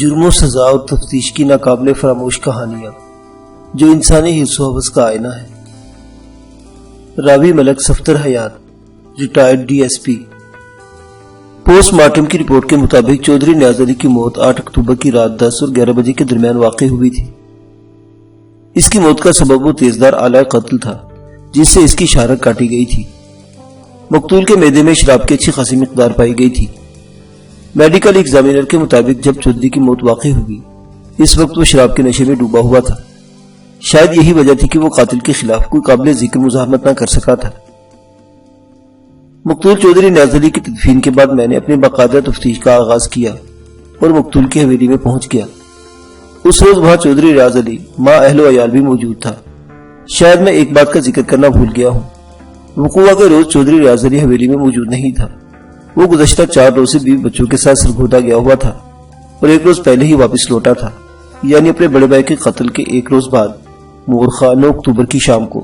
جرم و سزا اور تفتیش کی ناقابل فراموش کہانیاں جو انسانی حرص و حوث کا آئینہ ہے۔ راوی ملک صفدر حیات، retired D S P. Post mortem کی رپورٹ کے مطابق چودھری نیاز علی کی موت 8 اکتوبر کی رات 10 اور 11 بجے کے درمیان واقع ہوئی تھی۔ اس کی موت کا سبب وہ تیزدار آلہ قتل تھا جس سے اس کی شہرت کاٹی گئی تھی۔ مقتول کے معدے میں شراب کی اچھی خاصی مقدار پائی گئی تھی۔ میڈیکل ایگزامینر کے مطابق جب چودھری کی موت واقع ہوئی اس وقت وہ شراب کے نشے میں ڈوبا ہوا تھا۔ شاید یہی وجہ تھی کہ وہ قاتل کے خلاف کوئی قابل ذکر مزاحمت نہ کر سکا تھا۔ مقتول چودھری نیاز علی کی تدفین کے بعد میں نے اپنی باقاعدہ تفتیش کا آغاز کیا اور مقتول کی حویلی میں پہنچ گیا۔ اس روز وہاں چودھری نیاز علی ماں اہل و عیال بھی موجود تھا۔ شاید میں ایک بات کا ذکر کرنا بھول گیا ہوں، وقوع کے روز چودھری نیاز علی حویلی میں موجود نہیں تھا۔ وہ گزشتہ 4 روز سے بیوی بچوں کے ساتھ سرگودا گیا ہوا تھا اور 1 روز پہلے ہی واپس لوٹا تھا، یعنی اپنے بڑے بھائی کے قتل کے 1 روز بعد مورخہ 9 اکتوبر کی شام کو۔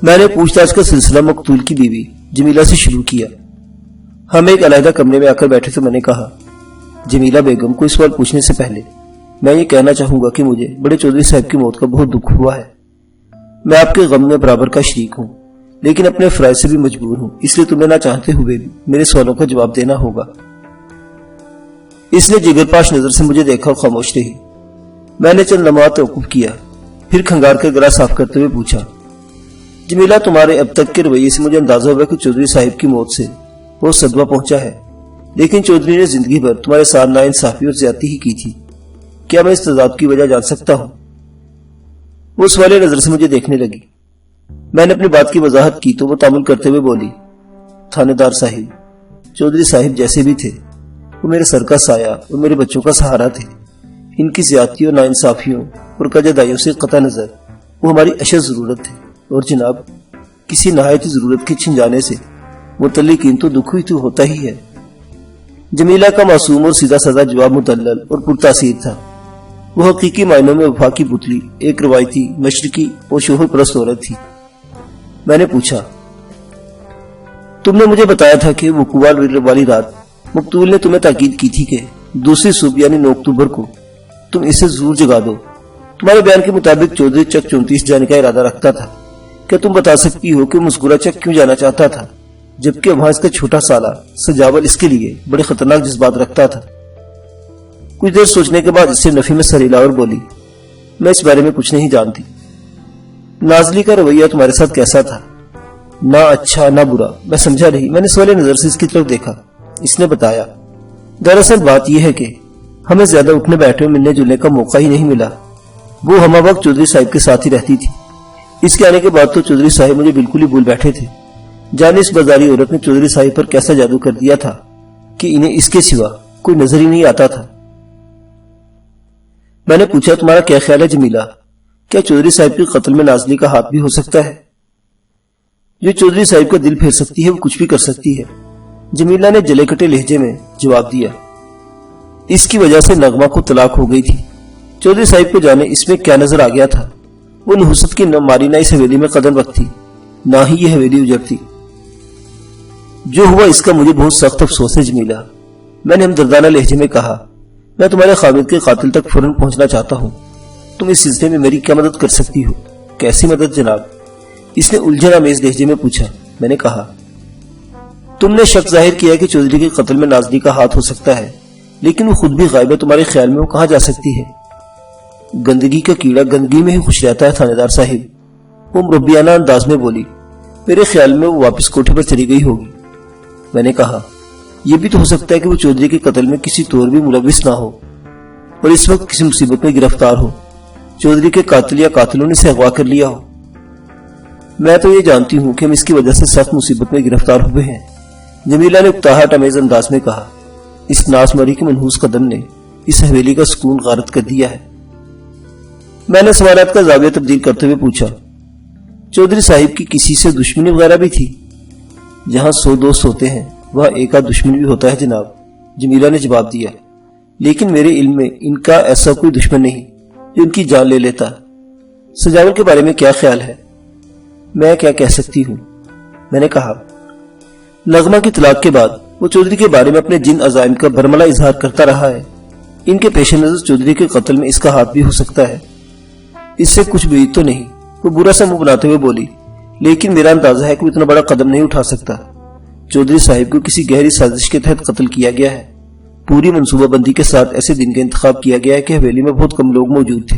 میں نے پوچھ تاچھ کا سلسلہ مقتول کی بیوی جمیلہ سے شروع کیا۔ ہم ایک علیحدہ کمرے میں آ کر بیٹھے تو میں نے کہا، جمیلہ بیگم، کوئی سوال پوچھنے سے پہلے میں یہ کہنا چاہوں گا کہ مجھے بڑے چودھری صاحب کی موت کا بہت دکھ ہوا ہے۔ میں آپ کے غم میں برابر کا شریک ہوں، لیکن اپنے فرائض سے بھی مجبور ہوں، اس لیے تمہیں نہ چاہتے ہوئے بھی میرے سوالوں کا جواب دینا ہوگا۔ اس نے جگر پاش نظر سے مجھے دیکھا اور خاموش رہی۔ میں نے چند لمحات توقف کیا، پھر کھنگار کر گلا صاف کرتے ہوئے پوچھا، جمیلہ، تمہارے اب تک کے رویے سے مجھے اندازہ ہوا کہ چودھری صاحب کی موت سے بہت صدمہ پہنچا ہے، لیکن چودھری نے زندگی بھر تمہارے ساتھ ناانصافی اور زیادتی ہی کی تھی۔ کیا میں اس تضاد کی وجہ جان سکتا ہوں؟ وہ سوالے نظر سے مجھے دیکھنے لگی۔ میں نے اپنی بات کی وضاحت کی تو وہ تعامل کرتے ہوئے بولی، تھانے دار صاحب، چودھری صاحب جیسے بھی تھے وہ میرے سر کا سایہ اور میرے بچوں کا سہارا تھے۔ ان کی زیادتیوں، ناانصافیوں اور کجدائیوں سے قطع نظر وہ ہماری اشد ضرورت تھے، اور جناب کسی نہایت ضرورت کے چھن جانے سے متعلقین تو دکھ ہی تو ہوتا ہی ہے۔ جمیلہ کا معصوم اور سیدھا سادہ جواب مدلل اور پرتاثیر تھا۔ وہ حقیقی معنوں میں وفا کی پتلی، ایک روایتی، مشرقی اور شوہر پرست عورت تھی۔ میں نے پوچھا، تم نے مجھے بتایا تھا کہ وقوع والی رات مقتول نے تمہیں تاکید کی تھی کہ دوسری صبح یعنی 9 اکتوبر کو تم اسے ضرور جگا دو۔ تمہارے بیان کے مطابق چودھری چک 34 جانے کا ارادہ رکھتا تھا۔ کیا تم بتا سکتی ہو کہ مذکورہ چک کیوں جانا چاہتا تھا، جبکہ وہاں اس کا چھوٹا سالہ سجاول اس کے لیے بڑے خطرناک جذبات رکھتا تھا؟ کچھ دیر سوچنے کے بعد اس سے نفی میں سر ہلا اور بولی، میں اس بارے میں کچھ نہیں جانتی۔ نازلی کا رویہ تمہارے ساتھ کیسا تھا؟ نہ اچھا نہ برا۔ میں سمجھا نہیں۔ میں نے سوال نظر سے اس کی طرف دیکھا۔ اس نے بتایا، دراصل بات یہ ہے کہ ہمیں زیادہ اٹھنے بیٹھنے ملنے جلنے کا موقع ہی نہیں ملا۔ وہ ہمہ وقت چودھری صاحب کے ساتھ ہی رہتی تھی۔ اس کے آنے کے بعد تو چودھری صاحب مجھے بالکل ہی بھول بیٹھے تھے۔ جانے اس بازاری عورت نے چودھری صاحب پر کیسا جادو کر دیا تھا کہ انہیں اس کے سوا کوئی نظر ہی نہیں آتا تھا۔ میں نے پوچھا، تمہارا کیا خیال ہے جمیلہ، کیا چودھری صاحب کے قتل میں نازلی کا ہاتھ بھی ہو سکتا ہے؟ جو چودھری صاحب کا دل پھیر سکتی ہے وہ کچھ بھی کر سکتی ہے، جمیلہ نے جلے کٹے لہجے میں جواب دیا۔ اس کی وجہ سے نغمہ کو طلاق ہو گئی تھی۔ چودھری صاحب کو جانے اس میں کیا نظر آ گیا تھا۔ وہ نحوست کی نہ ماری نہ اس حویلی میں قدم رکھتی، نہ ہی یہ حویلی اجڑتی۔ جو ہوا اس کا مجھے بہت سخت افسوس ہے جمیلہ، میں نے ہمدردانہ لہجے میں کہا۔ میں تمہارے خامد کے قاتل تک فوراً پہنچنا چاہتا ہوں۔ تم اس سلسلے میں میری کیا مدد کر سکتی ہو؟ کیسی مدد جناب؟ اس نے الجھن آمیز لہجے میں پوچھا۔ میں نے کہا، تم نے شک ظاہر کیا کہ چودھری کے قتل میں نازلی کا ہاتھ ہو سکتا ہے، لیکن وہ خود بھی غائب ہے۔ تمہارے خیال میں وہ کہاں جا سکتی ہے؟ گندگی کا کیڑا گندگی میں ہی خوش رہتا ہے تھانے دار صاحب، وہ مربیانہ انداز میں بولی۔ میرے خیال میں وہ واپس کوٹھے پر چلی گئی ہوگی۔ میں نے کہا، یہ بھی تو ہو سکتا ہے کہ وہ چودھری کے قتل میں کسی طور بھی ملوث نہ ہو اور اس وقت کسی مصیبت میں گرفتار ہو، چودھری کے قاتل یا قاتلوں نے اسے اغوا کر لیا ہو۔ میں تو یہ جانتی ہوں کہ ہم اس کی وجہ سے سخت مصیبت میں گرفتار ہوئے ہیں، جمیلہ نے اکتاہٹ آمیز انداز میں کہا۔ اس ناس مری کے منحوس قدم نے اس حویلی کا سکون غارت کر دیا ہے۔ میں نے سوالات کا زاویہ تبدیل کرتے ہوئے پوچھا، چودھری صاحب کی کسی سے دشمنی وغیرہ بھی تھی؟ جہاں 100 دوست ہوتے ہیں وہاں ایک آدھ دشمن بھی ہوتا ہے جناب، جمیلہ نے جواب دیا، لیکن میرے علم میں ان کا ایسا کوئی دشمن نہیں جو ان کی جان لے لیتا۔ سجاول کے بارے میں کیا خیال ہے؟ میں کیا کہہ سکتی ہوں؟ میں نے کہا، نغمہ کی طلاق کے بعد وہ چودھری کے بارے میں اپنے جن عزائم کا برملا اظہار کرتا رہا ہے ان کے پیش نظر چودھری کے قتل میں اس کا ہاتھ بھی ہو سکتا ہے۔ اس سے کچھ بعید تو نہیں، وہ برا سا منہ بناتے ہوئے بولی، لیکن میرا اندازہ ہے کہ وہ اتنا بڑا قدم نہیں اٹھا سکتا۔ چودھری صاحب کو کسی گہری سازش کے تحت قتل کیا گیا ہے۔ پوری منصوبہ بندی کے ساتھ ایسے دن کا انتخاب کیا گیا ہے کہ حویلی میں بہت کم لوگ موجود تھے۔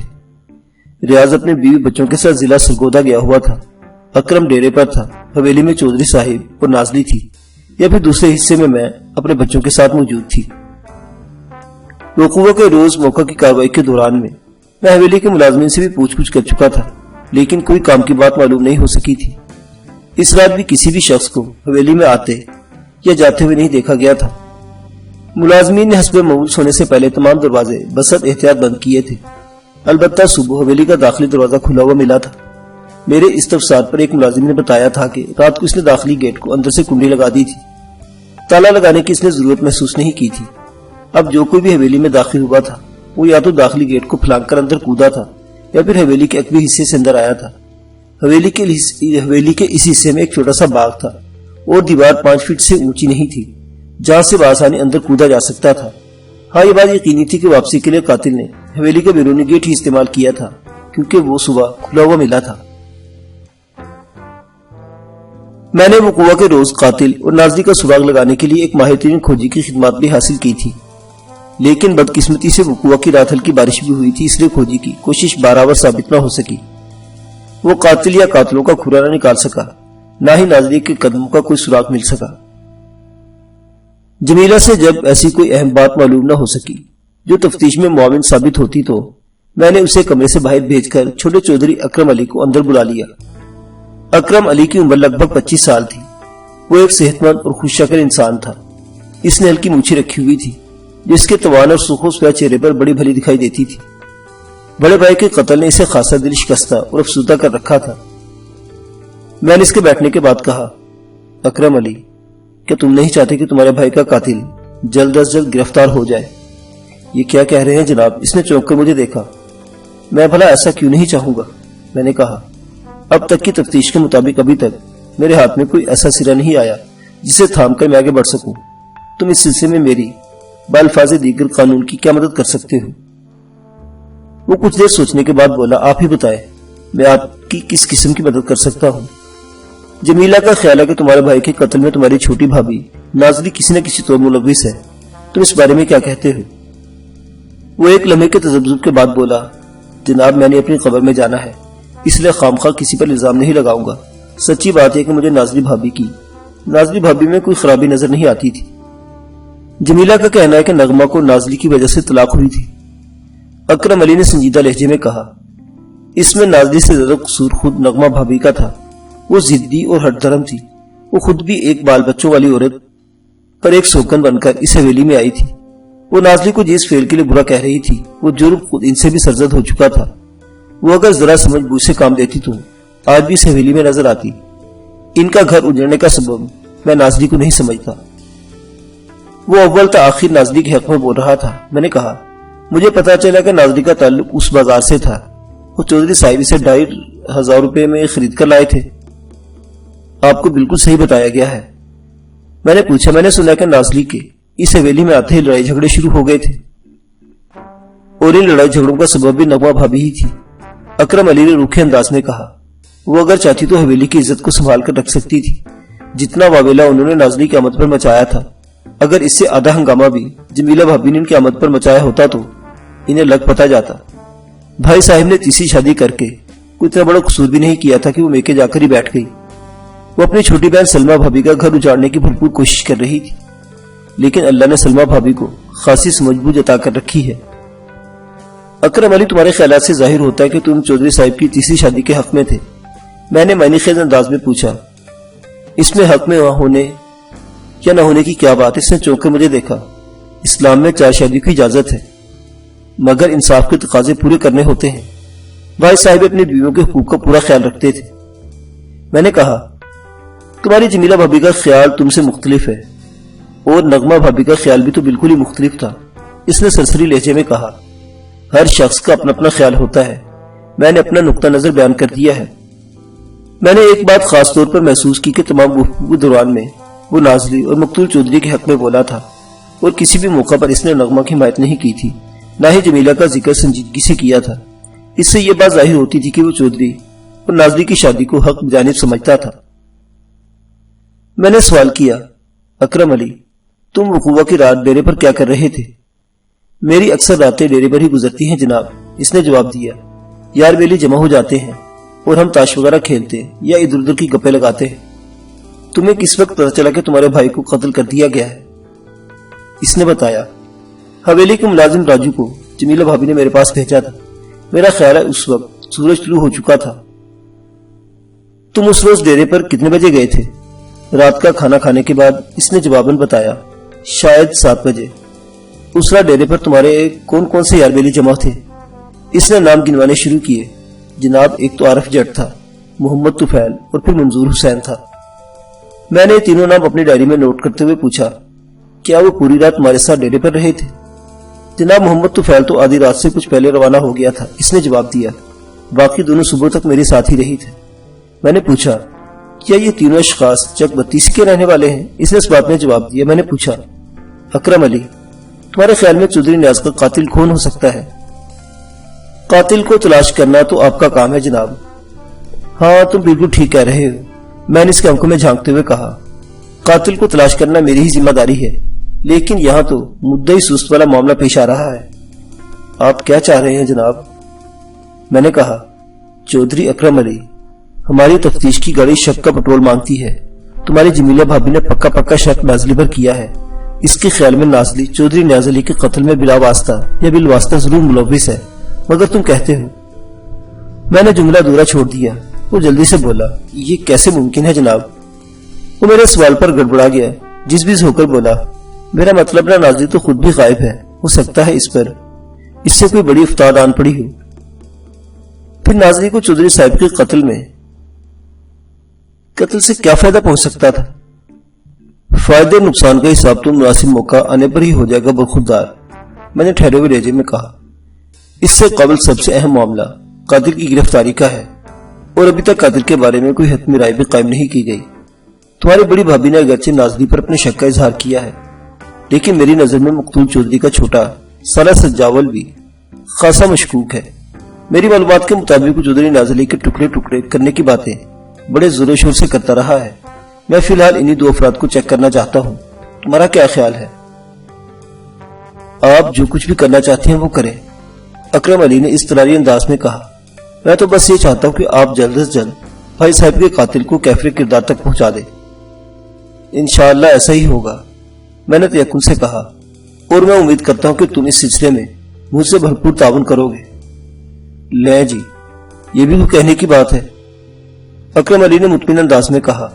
ریاض اپنے بیوی بچوں کے ساتھ ضلع سرگودا گیا ہوا تھا۔ اکرم ڈیرے پر تھا۔ حویلی میں چودھری صاحب اور نازلی تھی، یا پھر دوسرے حصے میں اپنے بچوں کے ساتھ موجود تھی۔ وقوع کے روز موقع کی کارروائی کے دوران میں حویلی کے ملازمین سے بھی پوچھ گچھ کر چکا تھا، لیکن کوئی کام کی بات معلوم نہیں ہو سکی تھی۔ اس رات بھی کسی بھی شخص کو حویلی میں آتے یا جاتے ہوئے نہیں دیکھا گیا تھا۔ ملازمین نے حسب معمول سونے سے پہلے تمام دروازے بسط احتیاط بند کیے تھے۔ البتہ صبح حویلی کا داخلی دروازہ کھلا ہوا ملا تھا۔ میرے استفسار پر ایک ملازم نے بتایا تھا کہ رات کو اس نے داخلی گیٹ کو اندر سے کنڈی لگا دی تھی۔ تالا لگانے کی اس نے ضرورت محسوس نہیں کی تھی۔ اب جو کوئی بھی حویلی میں داخل ہوا تھا وہ یا تو داخلی گیٹ کو پھلانگ کر اندر کودا تھا یا پھر حویلی کے عقبی حصے سے اندر آیا تھا۔ حویلی کے اس حصے میں ایک چھوٹا سا باغ تھا اور دیوار 5 فٹ سے اونچی نہیں تھی جہاں سے بآسانی اندر کودا جا سکتا تھا۔ ہاں، یہ بات یقینی تھی کہ واپسی کے لیے قاتل نے حویلی کا بیرونی گیٹ ہی استعمال کیا تھا، کیونکہ وہ صبح کھلا ہوا ملا تھا۔ میں نے وقوع کے روز قاتل اور نازلی کا سراغ لگانے کے لیے ایک ماہر ترین کھوجی کی خدمات بھی حاصل کی تھی، لیکن بدقسمتی سے وقوع کی رات ہلکی بارش بھی ہوئی تھی، اس لیے کھوجی کی کوشش برابر ثابت نہ ہو سکی۔ وہ قاتل یا قاتلوں کا کھرا نہ نکال سکا، نہ ہی نازلی کے قدموں کا کوئی سراغ مل سکا۔ جمیلہ سے جب ایسی کوئی اہم بات معلوم نہ ہو سکی جو تفتیش میں معاون ثابت ہوتی تو میں نے اسے کمرے سے باہر بھیج کر چھوٹے چودھری اکرم علی کو اندر بلا لیا۔ اکرم علی کی عمر لگ بھگ 25 سال تھی۔ وہ ایک صحت مند اور خوش شکل انسان تھا۔ اس نے ہلکی مونچھیں رکھی ہوئی تھی جس کے توان اور سرخ سیاہ چہرے پر بڑی بھلی دکھائی دیتی تھی۔ بڑے بھائی کے قتل نے اسے خاصا دل شکستہ اور افسردہ کر رکھا تھا۔ میں نے اس کے بیٹھنے کے بعد کہا، اکرم علی، کیا تم نہیں چاہتے کہ تمہارے بھائی کا قاتل جلد از جلد گرفتار ہو جائے؟ یہ کیا کہہ رہے ہیں جناب؟ اس نے چونک کر مجھے دیکھا۔ میں بھلا ایسا کیوں نہیں چاہوں گا؟ میں نے کہا، اب تک کی تفتیش کے مطابق ابھی تک میرے ہاتھ میں کوئی ایسا سرا نہیں آیا جسے تھام کر میں آگے بڑھ سکوں۔ تم اس سلسلے میں میری بالفاظ دیگر قانون کی کیا مدد کر سکتے ہو؟ وہ کچھ دیر سوچنے کے بعد بولا، آپ ہی بتائیں، میں آپ کی کس قسم کی مدد کر سکتا ہوں؟ جمیلہ کا خیال ہے کہ تمہارے بھائی کے قتل میں تمہاری چھوٹی بھابھی نازلی کسی نہ کسی طور ملوث ہے۔ تم اس بارے میں کیا کہتے ہو؟ وہ ایک لمحے کے تذبذب کے بعد بولا، جناب، میں نے اپنی قبر میں جانا ہے، اس لیے خامخواہ کسی پر الزام نہیں لگاؤں گا۔ سچی بات ہے کہ مجھے نازلی بھابھی میں کوئی خرابی نظر نہیں آتی تھی۔ جمیلہ کا کہنا ہے کہ نغمہ کو نازلی کی وجہ سے طلاق ہوئی تھی۔ اکرم علی نے سنجیدہ لہجے میں کہا، اس میں نازلی سے زیادہ قصور خود نغمہ بھابھی کا تھا۔ وہ ضدی اور ہٹ دھرم تھی۔ وہ خود بھی ایک بال بچوں والی عورت پر ایک سوکن بن کر اس حویلی میں آئی تھی۔ وہ نازلی کو جس فعل کے لیے برا کہہ رہی تھی وہ جرم خود ان سے بھی سرزد ہو چکا تھا۔ وہ اگر ذرا سمجھ بوجھ سے کام دیتی تو آج بھی اس حویلی میں نظر آتی۔ ان کا گھر اجڑنے کا سبب میں نازلی کو نہیں سمجھتا۔ وہ اول تا آخر نازلی کے حق میں بول رہا تھا۔ میں نے کہا، مجھے پتا چلا کہ نازلی کا تعلق اس بازار سے تھا۔ وہ چودھری صاحب اسے 2500 روپے میں خرید کر لائے تھے۔ آپ کو بالکل صحیح بتایا گیا ہے۔ میں نے پوچھا، میں نے سنا کہ نازلی کے اس حویلی میں آتے ہی لڑائی جھگڑے شروع ہو گئے تھے، اور ان لڑائی جھگڑوں کا سبب بھی نغمہ بھابھی ہی تھی۔ اکرم علی نے روکھے انداز میں کہا، وہ اگر چاہتی تو حویلی کی عزت کو سنبھال کر رکھ سکتی تھی۔ جتنا واویلا انہوں نے نازلی کی آمد پر مچایا تھا، اگر اس سے آدھا ہنگامہ بھی جمیلہ بھابھی نے ان کی آمد پر مچایا ہوتا تو انہیں لگ پتا جاتا۔ بھائی صاحب نے تیسری شادی کر کے کوئی اتنا بڑا قصور بھی نہیں کیا تھا کہ وہ میکے جا کر ہی بیٹھ گئی۔ وہ اپنی چھوٹی بہن سلمہ بھابھی کا گھر اجاڑنے کی بھرپور کوشش کر رہی تھی، لیکن اللہ نے سلمہ بھابھی کو خاصی سمجھ بوجھ عطا کر رکھی ہے۔ اکرم علی، تمہارے خیالات سے ظاہر ہوتا ہے کہ تم چودھری صاحب کی تیسری شادی کے حق میں تھے۔ میں نے معنی خیز انداز میں پوچھا، اس میں حق میں ہونے یا نہ ہونے کی کیا بات؟ اس نے چونک کر مجھے دیکھا۔ اسلام میں 4 شادی کی اجازت ہے، مگر انصاف کے تقاضے پورے کرنے ہوتے ہیں۔ بھائی صاحب اپنی بیویوں کے حقوق کا پورا خیال رکھتے تھے۔ میں نے کہا، تمہاری جمیلہ بھابھی کا خیال تم سے مختلف ہے، اور نغمہ بھابھی کا خیال بھی تو بالکل ہی مختلف تھا۔ اس نے سرسری لہجے میں کہا، ہر شخص کا اپنا اپنا خیال ہوتا ہے۔ میں نے اپنا نقطہ نظر بیان کر دیا ہے۔ میں نے ایک بات خاص طور پر محسوس کی کہ تمام گفتگو دوران میں وہ نازلی اور مقتول چودھری کے حق میں بولا تھا، اور کسی بھی موقع پر اس نے نغمہ کی حمایت نہیں کی تھی، نہ ہی جمیلہ کا ذکر سنجیدگی سے کیا تھا۔ اس سے یہ بات ظاہر ہوتی تھی کہ وہ چودھری اور نازلی کی شادی کو حق جانب سمجھتا تھا۔ میں نے سوال کیا، اکرم علی، تم وقوع کی رات ڈیرے پر کیا کر رہے تھے؟ میری اکثر راتیں ڈیرے پر ہی گزرتی ہیں جناب، اس نے جواب دیا۔ یار بیلی جمع ہو جاتے ہیں اور ہم تاش وغیرہ کھیلتے ہیں یا ادھر ادھر کی گپیں لگاتے ہیں۔ تمہیں کس وقت پتہ چلا کہ تمہارے بھائی کو قتل کر دیا گیا ہے؟ اس نے بتایا، حویلی کے ملازم راجو کو جمیلہ بھابی نے میرے پاس بھیجا تھا۔ میرا خیال ہے اس وقت سورج طلوع ہو چکا تھا۔ تم اس روز ڈیرے پر کتنے بجے گئے تھے؟ رات کا کھانا کھانے کے بعد، اس نے جواباً بتایا، شاید 7 بجے۔ اس رات ڈیرے پر تمہارے کون کون سے یار بیلی جمع تھے؟ اس نے نام گنوانے شروع کیے۔ جناب، ایک تو عارف جٹ تھا، محمد طفیل اور پھر منظور حسین تھا۔ میں نے تینوں نام اپنی ڈائری میں نوٹ کرتے ہوئے پوچھا، کیا وہ پوری رات ہمارے ساتھ ڈیرے پر رہے تھے؟ جناب، محمد طفیل تو آدھی رات سے کچھ پہلے روانہ ہو گیا تھا، اس نے جواب دیا۔ باقی دونوں صبح تک میرے ساتھ ہی رہی تھے۔ میں نے پوچھا، کیا یہ تینوں اشخاص چک 32 کے رہنے والے ہیں؟ اس نے اس بات میں جواب دیا۔ میں نے پوچھا، اکرم علی، تمہارے خیال میں چودھری نیاز کا قاتل کون ہو سکتا ہے؟ قاتل کو تلاش کرنا تو آپ کا کام ہے جناب۔ ہاں، تم بالکل ٹھیک کہہ رہے ہو، میں نے اس کے آنکھوں میں جھانکتے ہوئے کہا۔ قاتل کو تلاش کرنا میری ہی ذمہ داری ہے، لیکن یہاں تو مدعی سست والا معاملہ پیش آ رہا ہے۔ آپ کیا چاہ رہے ہیں جناب؟ میں نے کہا، چودھری اکرم علی، ہماری تفتیش کی گاڑی شک کا پٹرول مانگتی ہے۔ تمہاری جمیلہ بھابی نے پکا شک نازلی پر کیا ہے۔ اس کے خیال میں نازلی چودھری نیاز علی کے قتل میں بلا واسطہ یا بالواسطہ ضرور ملوث ہے، مگر تم کہتے ہو۔ میں نے جملہ دورہ چھوڑ دیا۔ وہ جلدی سے بولا، یہ کیسے ممکن ہے جناب؟ وہ میرے سوال پر گڑبڑا گیا، جس بھی ہو کر بولا، میرا مطلب نہ نازلی تو خود بھی غائب ہے، ہو سکتا ہے اس سے کوئی بڑی افتاد آن پڑی ہو۔ پھر نازلی کو چودھری صاحب کے قتل سے کیا فائدہ پہنچ سکتا تھا؟ فائدے نقصان کا حساب تو مناسب موقع آنے پر ہی ہو جائے گا برخوردار، میں نے ٹھہرے ہوئے لہجے میں کہا۔ اس سے قبل سب سے اہم معاملہ قاتل کی گرفتاری کا ہے، اور ابھی تک قاتل کے بارے میں کوئی حتمی رائے بھی قائم نہیں کی گئی۔ تمہاری بڑی بھابی نے اگرچہ نازلی پر اپنے شک کا اظہار کیا ہے، لیکن میری نظر میں مقتول چودھری کا چھوٹا سالہ سجاول بھی خاصا مشکوک ہے۔ میری معلومات کے مطابق وہ چودھری نازلی کے ٹکڑے کرنے کی باتیں بڑے زور و شور سے کرتا رہا ہے۔ میں فی الحال انہی 2 افراد کو چیک کرنا چاہتا ہوں، تمہارا کیا خیال ہے؟ آپ جو کچھ بھی کرنا چاہتے ہیں وہ کریں، اکرم علی نے اضطراری انداز میں کہا۔ میں تو بس یہ چاہتا ہوں کہ آپ جلد از جلد بھائی صاحب کے قاتل کو کیفر کردار تک پہنچا دیں۔ انشاءاللہ ایسا ہی ہوگا، میں نے تیقن سے کہا، اور میں امید کرتا ہوں کہ تم اس سلسلے میں مجھ سے بھرپور تعاون کرو گے۔ لیں جی، یہ بھی کوئی کہنے کی بات ہے، اکرم علی نے مطمئن انداز میں کہا۔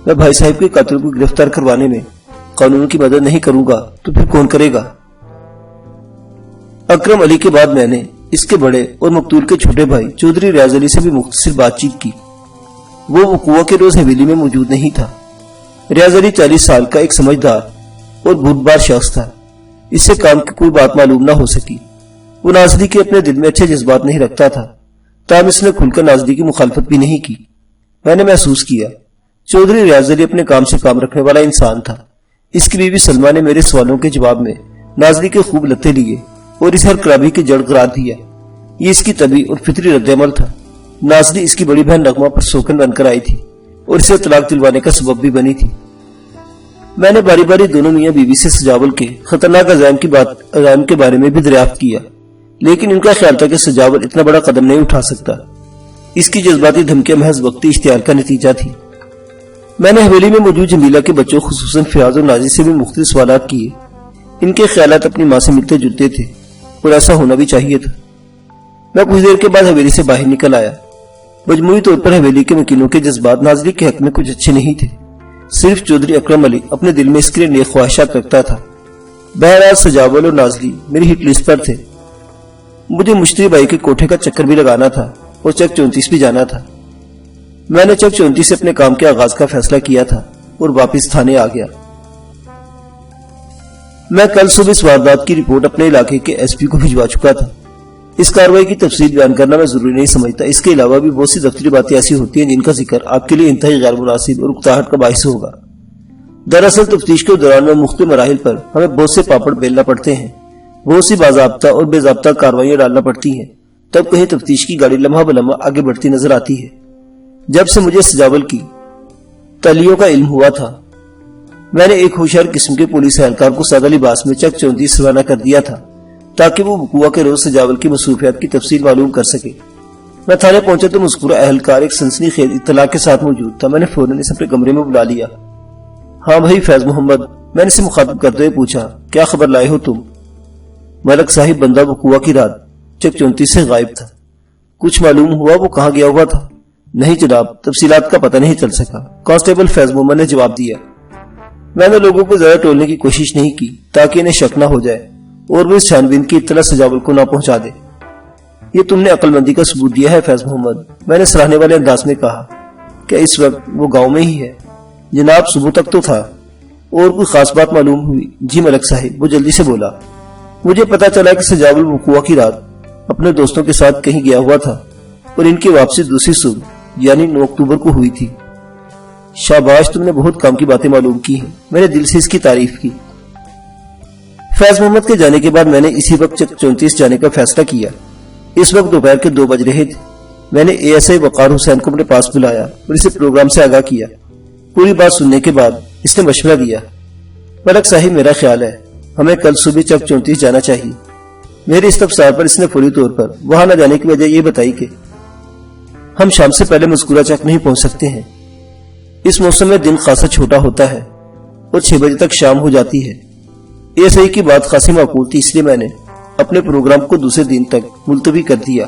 میں بھائی صاحب کے قاتل کو گرفتار کروانے میں قانون کی مدد نہیں کروں گا تو پھر کون کرے گا؟ اکرم علی کے بعد میں نے اس کے بڑے اور مقتول کے چھوٹے بھائی چودھری ریاض علی سے بھی مختصر بات چیت کی۔ وہ وقوع کے روز حویلی میں موجود نہیں تھا۔ ریاض علی 40 سال کا ایک سمجھدار اور بردبار شخص تھا، اس سے کام کی کوئی بات معلوم نہ ہو سکی۔ وہ نازلی کے اپنے دل میں اچھے جذبات نہیں رکھتا تھا، تاہم اس نے کھل کر نازلی کی مخالفت بھی نہیں کی۔ میں نے محسوس کیا چودھری ریاض علی اپنے کام سے کام رکھنے والا انسان تھا۔ اس کی بیوی سلمہ نے میرے سوالوں کے جواب میں نازلی کے خوب لتے لیے اور اس ہر خرابی کی جڑ قرار دیا۔ یہ اس کی طبیعی اور فطری رد عمل تھا۔ نازلی اس کی بڑی بہن نغمہ پر سوکن بن کر آئی تھی اور اسے طلاق دلوانے کا سبب بھی بنی تھی۔ میں نے باری باری دونوں میاں بیوی سے سجاول کے خطرناک عزائم کے بارے میں بھی دریافت کیا، لیکن ان کا خیال تھا کہ سجاول اتنا بڑا قدم نہیں اٹھا سکتا۔ اس کی جذباتی دھمکیاں محض وقتی اشتعال کا نتیجہ تھی۔ میں نے حویلی میں موجود جمیلہ کے بچوں خصوصاً فیاض اور نازی سے بھی مختلف سوالات کیے۔ ان کے خیالات اپنی ماں سے ملتے جلتے تھے اور ایسا ہونا بھی چاہیے تھا۔ میں کچھ دیر کے بعد حویلی سے باہر نکل آیا۔ مجموعی طور پر حویلی کے وکیلوں کے جذبات نازلی کے حق میں کچھ اچھے نہیں تھے۔ صرف چودھری اکرم علی اپنے دل میں اس کے لیے نیک خواہشات رکھتا تھا۔ بہرحال سجاول اور نازلی میری ہٹ لسٹ پر تھے۔ مجھے مشتری بھائی کے کوٹھے کا چکر بھی لگانا تھا اور چک 34 بھی جانا تھا۔ میں نے چک 34 سے اپنے کام کے آغاز کا فیصلہ کیا تھا اور واپس تھانے آ گیا۔ میں کل صبح اس واردات کی رپورٹ اپنے علاقے کے ایس پی کو بھجوا چکا تھا۔ اس کارروائی کی تفصیل بیان کرنا میں ضروری نہیں سمجھتا۔ اس کے علاوہ بھی بہت سی دفتری باتیں ایسی ہوتی ہیں جن کا ذکر آپ کے لیے انتہائی غیر مناسب اور اکتاہٹ کا باعث ہوگا۔ دراصل تفتیش کے دوران میں مختلف مراحل پر ہمیں بہت سے پاپڑ بیلنا پڑتے ہیں، بہت سی باضابطہ اور بے ضابطہ کاروائیاں ڈالنا پڑتی ہیں، تب کہیں تفتیش کی گاڑی لمحہ بلمحہ آگے بڑھتی نظر آتی ہے۔ جب سے مجھے سجاول کی تلیوں کا علم ہوا تھا، میں نے ایک ہوشیار قسم کے پولیس اہلکار کو سادہ لباس میں چک 34 روانہ کر دیا تھا تاکہ وہ وقوع کے روز سجاول کی مصروفیات کی تفصیل معلوم کر سکے۔ میں تھانے پہنچا تو مذکورہ اہلکار ایک سنسنی خیز اطلاع کے ساتھ موجود تھا۔ میں نے فوراً اسے اپنے کمرے میں بلا لیا۔ ہاں بھائی فیض محمد، میں نے اسے مخاطب کرتے ہوئے پوچھا، کیا خبر لائے ہو تم؟ ملک صاحب، بندہ وقوع کی رات چک 34 سے غائب تھا۔ کچھ معلوم ہوا وہ کہاں گیا ہوا تھا؟ نہیں جناب، تفصیلات کا پتہ نہیں چل سکا، کانسٹیبل فیض محمد نے جواب دیا۔ میں نے لوگوں کو زیادہ ٹولنے کی کوشش نہیں کی تاکہ انہیں شک نہ ہو جائے اور وہ اس چھانبین کی اطلاع سجاول کو نہ پہنچا دے۔ یہ تم نے عقل مندی کا ثبوت دیا ہے فیض محمد، میں نے سراہنے والے انداز میں کہا۔ کہ اس وقت وہ گاؤں میں ہی ہے؟ جناب صبح تک تو تھا۔ اور کوئی خاص بات معلوم ہوئی؟ جی ملک صاحب، وہ جلدی سے بولا۔ مجھے پتا چلا کہ سجاول وقوع کی رات اپنے دوستوں کے ساتھ کہیں گیا ہوا تھا اور ان کی واپسی دوسری صبح یعنی 9 اکتوبر کو ہوئی تھی۔ شاباش، تم نے بہت کام کی باتیں معلوم کی ہیں، میں نے دل سے اس کی تعریف کی۔ فیض محمد کے جانے کے بعد میں نے اسی وقت چک 34 جانے کا فیصلہ کیا۔ اس وقت دوپہر کے 2 بج رہے تھے۔ میں نے ASI وقار حسین کو اپنے پاس بلایا اور اسے پروگرام سے آگاہ کیا۔ پوری بات سننے کے بعد اس نے مشورہ دیا۔ ملک صاحب، میرا خیال ہے ہمیں کل صبح چک 34 جانا چاہیے۔ میرے استفسار پر اس نے فوری طور پر وہاں نہ جانے کی وجہ یہ بتائی کہ ہم شام سے پہلے مذکورہ چک نہیں پہنچ سکتے ہیں۔ اس موسم میں دن خاصا چھوٹا ہوتا ہے اور 6 بجے تک شام ہو جاتی ہے۔ ASI کی بات خاصی معقول تھی، اس لیے میں نے اپنے پروگرام کو دوسرے دن تک ملتوی کر دیا۔